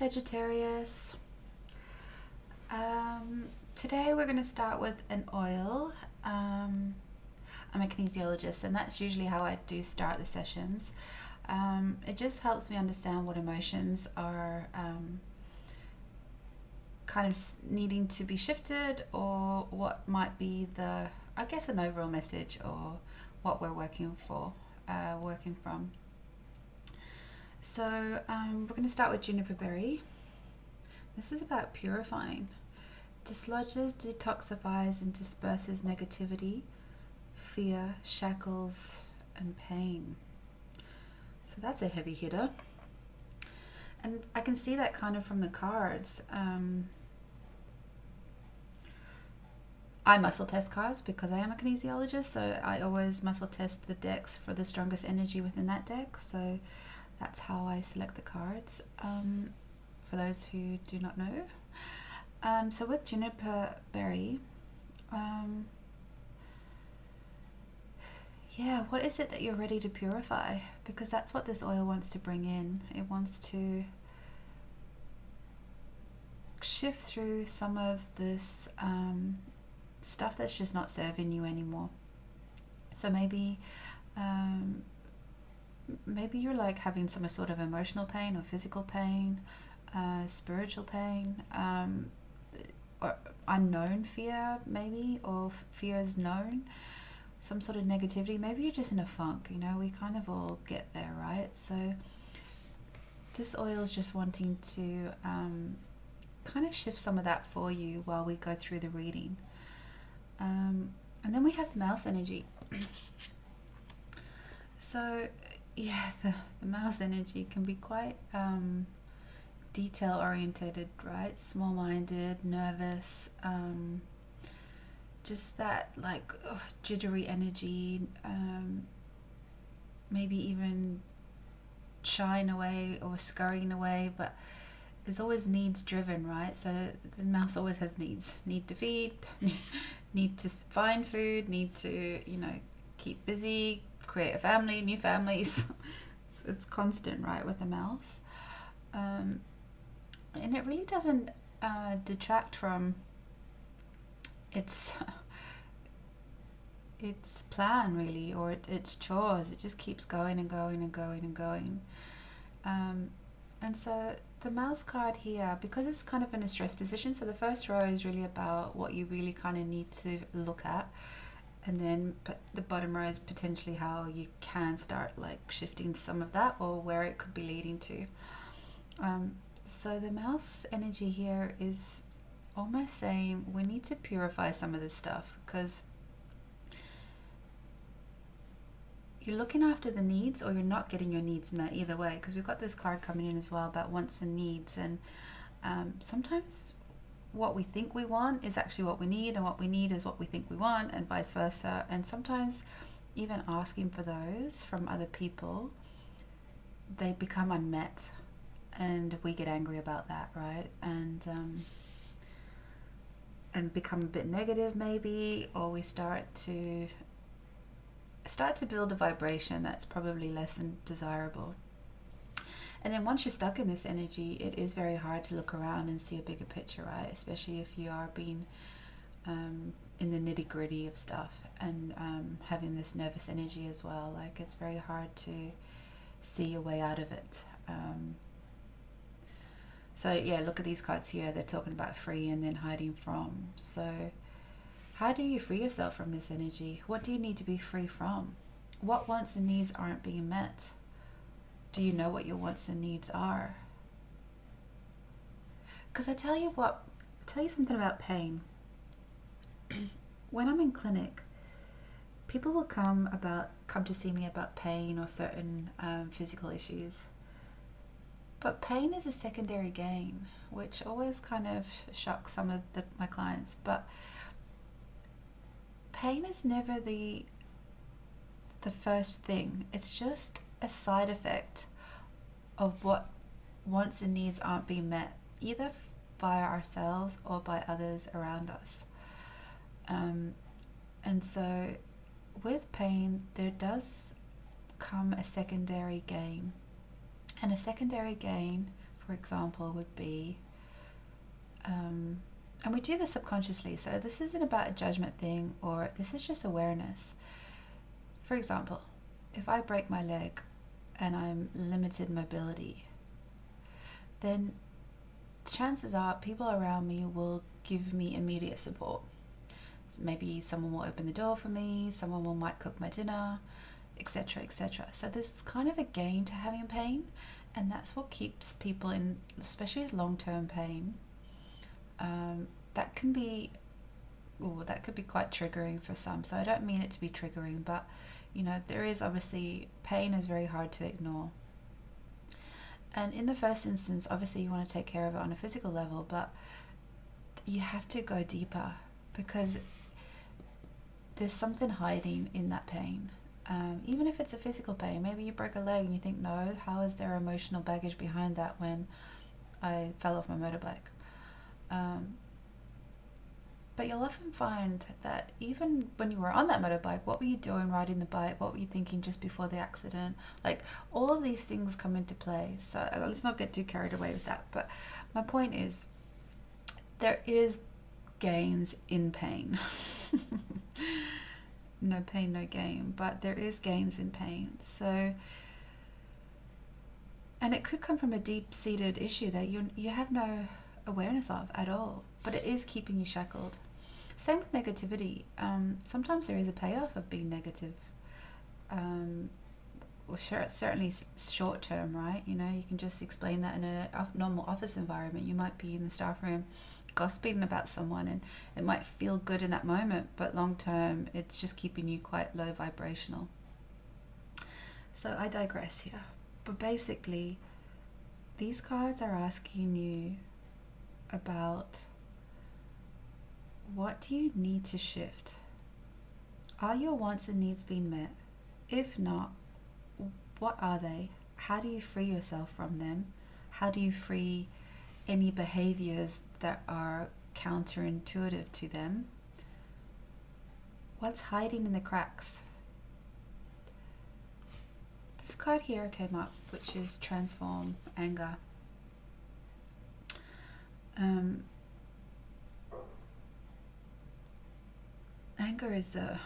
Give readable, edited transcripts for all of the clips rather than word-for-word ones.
Sagittarius. Today we're going to start with an oil. I'm a kinesiologist, and that's usually how I do start the sessions. It just helps me understand what emotions are kind of needing to be shifted, or what might be an overall message, or what we're working from. So we're going to start with juniper berry. This is about purifying. Dislodges, detoxifies, and disperses negativity, fear, shackles, and pain. So that's a heavy hitter. And I can see that kind of from the cards. I muscle test cards because I am a kinesiologist, so I always muscle test the decks for the strongest energy within that deck. So that's how I select the cards, for those who do not know. So with juniper berry, what is it that you're ready to purify? Because that's what this oil wants to bring in. It wants to shift through some of this stuff that's just not serving you anymore. So maybe you're like having some sort of emotional pain or physical pain, spiritual pain, or unknown fear maybe, or fear is known, some sort of negativity. Maybe you're just in a funk, we kind of all get there, right? So this oil is just wanting to kind of shift some of that for you while we go through the reading. And then we have mouse energy. So the mouse energy can be quite detail orientated, right? Small-minded, nervous, just that jittery energy, maybe even shying away or scurrying away, but it's always needs driven, right? So the mouse always has needs. Need to feed, need to find food, need to keep busy, create a family, new families. It's constant, right, with a mouse. And it really doesn't detract from its plan, really, or its chores. It just keeps going and going and going and going. And so the mouse card here, because it's kind of in a stress position, so the first row is really about what you really kind of need to look at, and then the bottom row is potentially how you can start shifting some of that, or where it could be leading to. So the mouse energy here is almost saying we need to purify some of this stuff, because you're looking after the needs, or you're not getting your needs met, either way, because we've got this card coming in as well about wants and needs. And sometimes what we think we want is actually what we need, and what we need is what we think we want, and vice versa. And sometimes even asking for those from other people, they become unmet, and we get angry about that, right? And become a bit negative maybe, or we start to build a vibration that's probably less than desirable. And then once you're stuck in this energy, it is very hard to look around and see a bigger picture, right? Especially if you are being in the nitty-gritty of stuff, and having this nervous energy as well. It's very hard to see your way out of it. So look at these cards here. They're talking about free and then hiding from. So how do you free yourself from this energy? What do you need to be free from? What wants and needs aren't being met? Do you know what your wants and needs are? Because I tell you something about pain. When I'm in clinic, people will come to see me about pain or certain physical issues. But pain is a secondary gain, which always kind of shocks some of my clients. But pain is never the first thing. It's just a side effect of what wants and needs aren't being met, either by ourselves or by others around us. And so with pain, there does come a secondary gain. And a secondary gain for example, would be, and we do this subconsciously, so this isn't about a judgment thing, or this is just awareness. For example, if I break my leg and I'm limited mobility, then chances are people around me will give me immediate support. Maybe someone will open the door for me, someone might cook my dinner, etc., etc. So there's kind of a gain to having pain, and that's what keeps people in, especially with long-term pain. That can be, that could be quite triggering for some. So I don't mean it to be triggering, but there is obviously, pain is very hard to ignore. And in the first instance, obviously you want to take care of it on a physical level, but you have to go deeper, because there's something hiding in that pain. Even if it's a physical pain, maybe you broke a leg and you think, no, how is there emotional baggage behind that when I fell off my motorbike? But you'll often find that even when you were on that motorbike, what were you doing riding the bike? What were you thinking just before the accident? Like, all of these things come into play. So let's not get too carried away with that. But my point is, there is gains in pain. No pain, no gain. But there is gains in pain. So, and it could come from a deep-seated issue that you have no awareness of at all, but it is keeping you shackled. Same with negativity. Sometimes there is a payoff of being negative. Well, sure, certainly short term, right? You can just explain that in a normal office environment. You might be in the staff room gossiping about someone, and it might feel good in that moment, but long term it's just keeping you quite low vibrational. So I digress here, but basically these cards are asking you about, what do you need to shift? Are your wants and needs being met? If not, what are they? How do you free yourself from them? How do you free any behaviors that are counterintuitive to them? What's hiding in the cracks? This card here came up, which is transform anger. Anger is a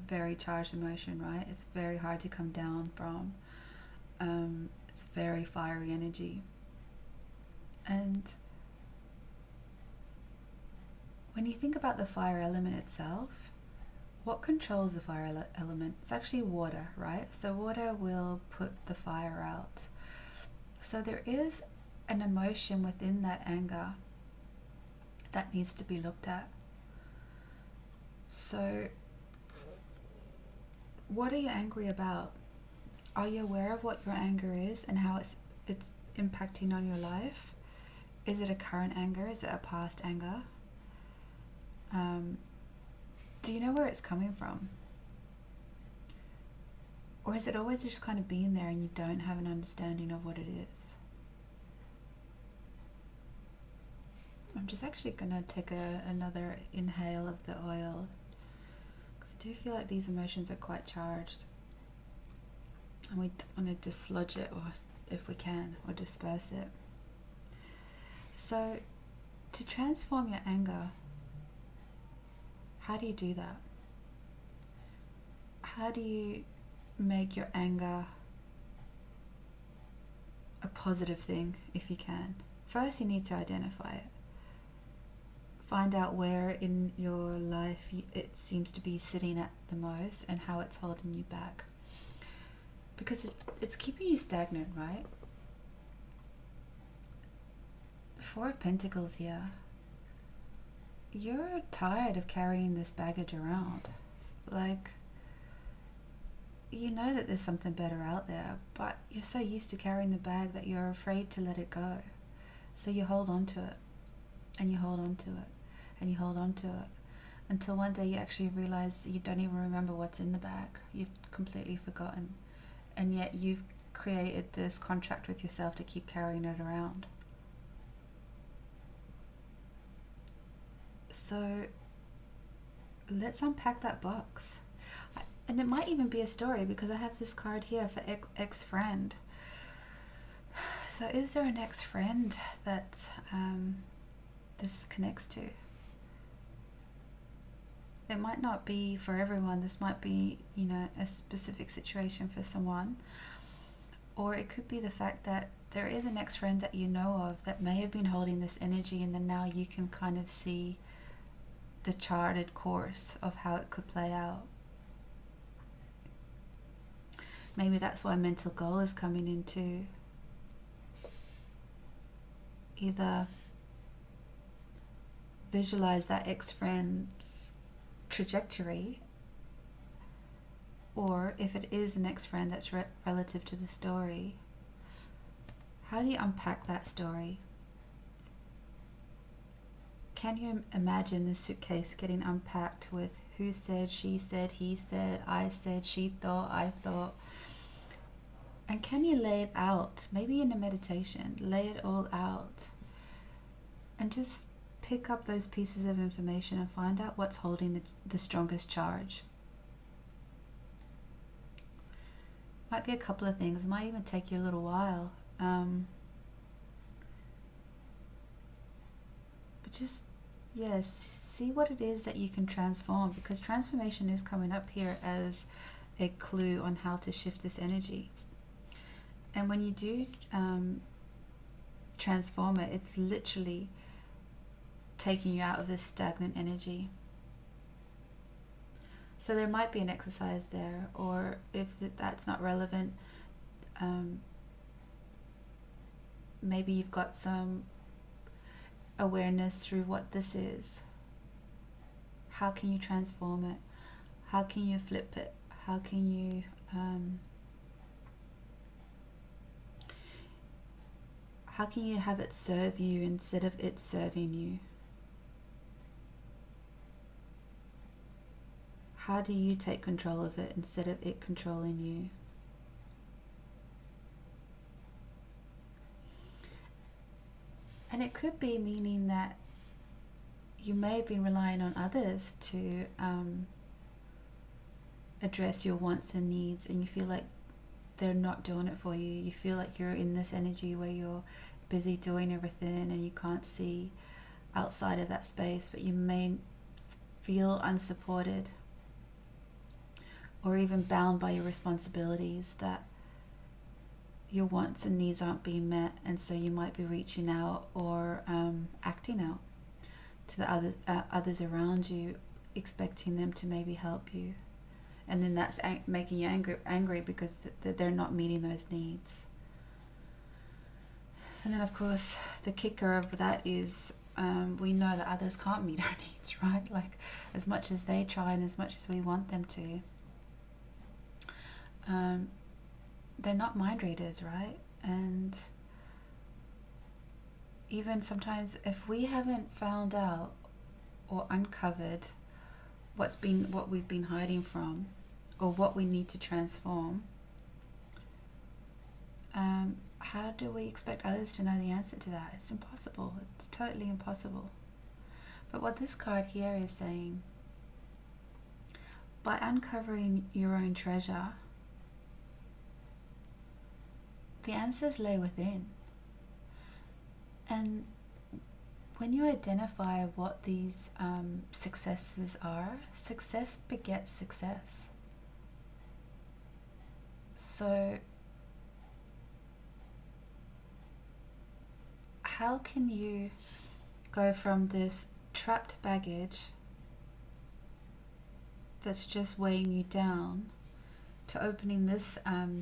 very charged emotion, right? It's very hard to come down from. It's very fiery energy. And when you think about the fire element itself, what controls the fire element? It's actually water, right? So water will put the fire out. So there is an emotion within that anger that needs to be looked at. So what are you angry about? Are you aware of what your anger is and how it's impacting on your life? Is it a current anger? Is it a past anger? Do you know where it's coming from? Or is it always just kind of being there and you don't have an understanding of what it is? I'm just actually going to take another inhale of the oil, because I do feel like these emotions are quite charged. And we want to dislodge it, or if we can, or disperse it. So, to transform your anger, how do you do that? How do you make your anger a positive thing, if you can? First, you need to identify it. Find out where in your life it seems to be sitting at the most and how it's holding you back. Because it's keeping you stagnant, right? Four of Pentacles here. You're tired of carrying this baggage around. Like, you know that there's something better out there, but you're so used to carrying the bag that you're afraid to let it go. So you hold on to it, and you hold on to it, and you hold on to it, until one day you actually realize you don't even remember what's in the bag. You've completely forgotten. And yet you've created this contract with yourself to keep carrying it around. So let's unpack that box. And it might even be a story, because I have this card here for ex-friend. So is there an ex-friend that this connects to? It might not be for everyone. This might be, you know, a specific situation for someone. Or it could be the fact that there is an ex-friend that you know of that may have been holding this energy, and then now you can kind of see the charted course of how it could play out. Maybe that's why mental goal is coming into either visualize that ex-friend's trajectory, or if it is an ex-friend that's relative to the story, how do you unpack that story? Can you imagine the suitcase getting unpacked with who said, she said, he said, I said, she thought, I thought? And can you lay it out, maybe in a meditation, lay it all out and just pick up those pieces of information and find out what's holding the strongest charge. Might be a couple of things. It might even take you a little while. But just, yes, see what it is that you can transform, because transformation is coming up here as a clue on how to shift this energy. And when you do transform it, it's literally taking you out of this stagnant energy. So there might be an exercise there, or if that's not relevant, maybe you've got some awareness through what this is. How can you transform it? How can you flip it? How can you have it serve you instead of it serving you? How do you take control of it instead of it controlling you? And it could be meaning that you may have been relying on others to address your wants and needs, and you feel like they're not doing it for you. You feel like you're in this energy where you're busy doing everything and you can't see outside of that space, but you may feel unsupported or even bound by your responsibilities, that your wants and needs aren't being met, and so you might be reaching out or acting out to the others around you, expecting them to maybe help you, and then that's making you angry because they're not meeting those needs. And then of course the kicker of that is we know that others can't meet our needs, right? Like, as much as they try and as much as we want them to, they're not mind readers, right? And even sometimes if we haven't found out or uncovered what we've been hiding from, or what we need to transform, how do we expect others to know the answer to that? It's impossible. It's totally impossible. But what this card here is saying, by uncovering your own treasure, the answers lay within. And when you identify what these successes are, success begets success. So how can you go from this trapped baggage that's just weighing you down to opening this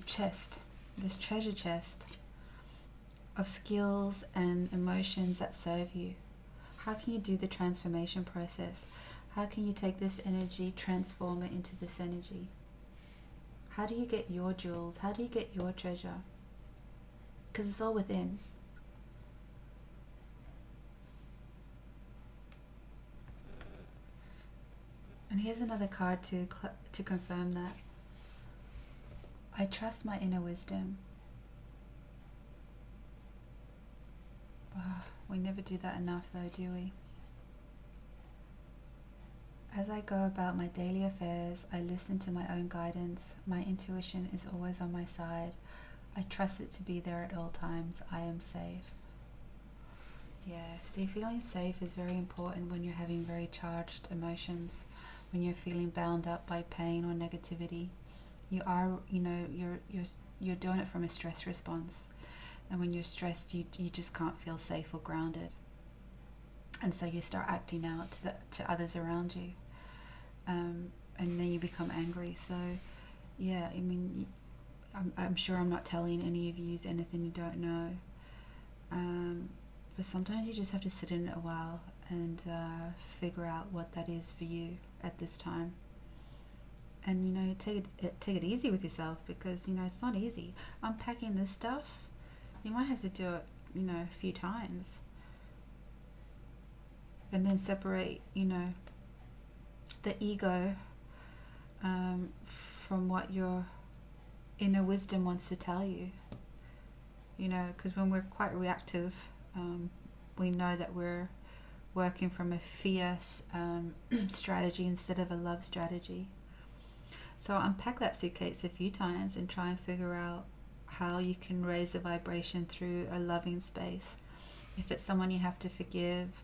chest, this treasure chest of skills and emotions that serve you? How can you do the transformation process? How can you take this energy, transform it into this energy? How do you get your jewels? How do you get your treasure? Because it's all within. And here's another card to confirm that. I trust my inner wisdom. We never do that enough though, do we? As I go about my daily affairs, I listen to my own guidance. My intuition is always on my side. I trust it to be there at all times. I am safe. Yeah, see, feeling safe is very important when you're having very charged emotions, when you're feeling bound up by pain or negativity. You are, you're doing it from a stress response. And when you're stressed, you just can't feel safe or grounded. And so you start acting out to others around you. And then you become angry. So, yeah, I mean, I'm sure I'm not telling any of you anything you don't know. But sometimes you just have to sit in it a while and figure out what that is for you at this time. And take it easy with yourself, because it's not easy. Unpacking this stuff, you might have to do it a few times, and then separate the ego from what your inner wisdom wants to tell you. Because when we're quite reactive, we know that we're working from a fear strategy instead of a love strategy. So unpack that suitcase a few times and try and figure out how you can raise the vibration through a loving space. If it's someone you have to forgive,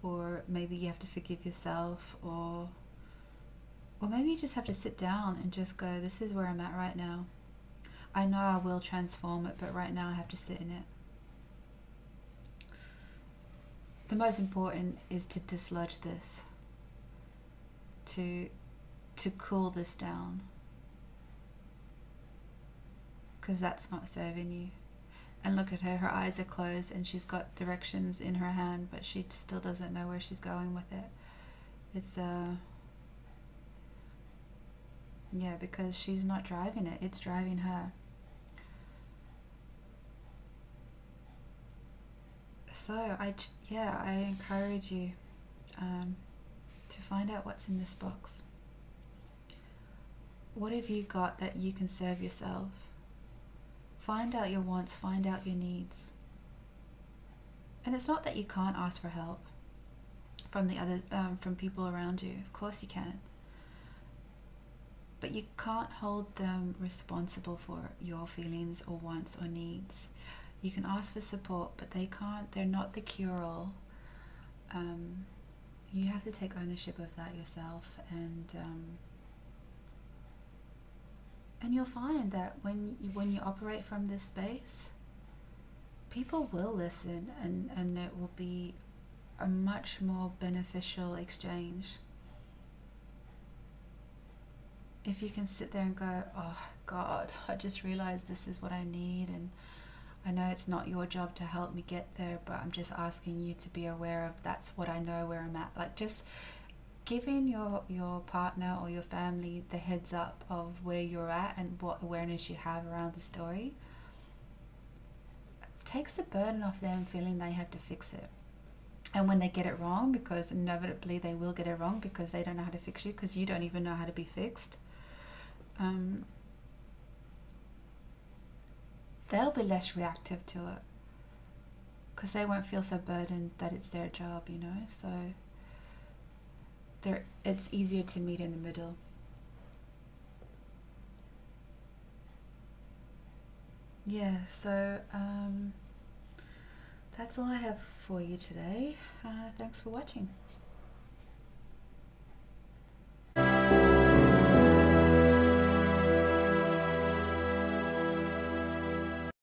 or maybe you have to forgive yourself, or maybe you just have to sit down and just go, this is where I'm at right now. I know I will transform it, but right now I have to sit in it. The most important is to dislodge this, to cool this down, because that's not serving you. And look at her eyes are closed and she's got directions in her hand, but she still doesn't know where she's going with it. It's because she's not driving it, it's driving her. So I encourage you to find out what's in this box. What have you got that you can serve yourself? Find out your wants, find out your needs. And it's not that you can't ask for help from from people around you. Of course you can. But you can't hold them responsible for your feelings or wants or needs. You can ask for support, but they're not the cure-all. You have to take ownership of that yourself, and you'll find that when you operate from this space, people will listen, and it will be a much more beneficial exchange. If you can sit there and go, oh God, I just realized this is what I need, and I know it's not your job to help me get there, but I'm just asking you to be aware of that's what I know where I'm at. Like, just giving your partner or your family the heads up of where you're at and what awareness you have around the story takes the burden off them feeling they have to fix it. And when they get it wrong, because inevitably they will get it wrong because they don't know how to fix you, because you don't even know how to be fixed, they'll be less reactive to it, because they won't feel so burdened that it's their job, so it's easier to meet in the middle. Yeah, so that's all I have for you today. Thanks for watching.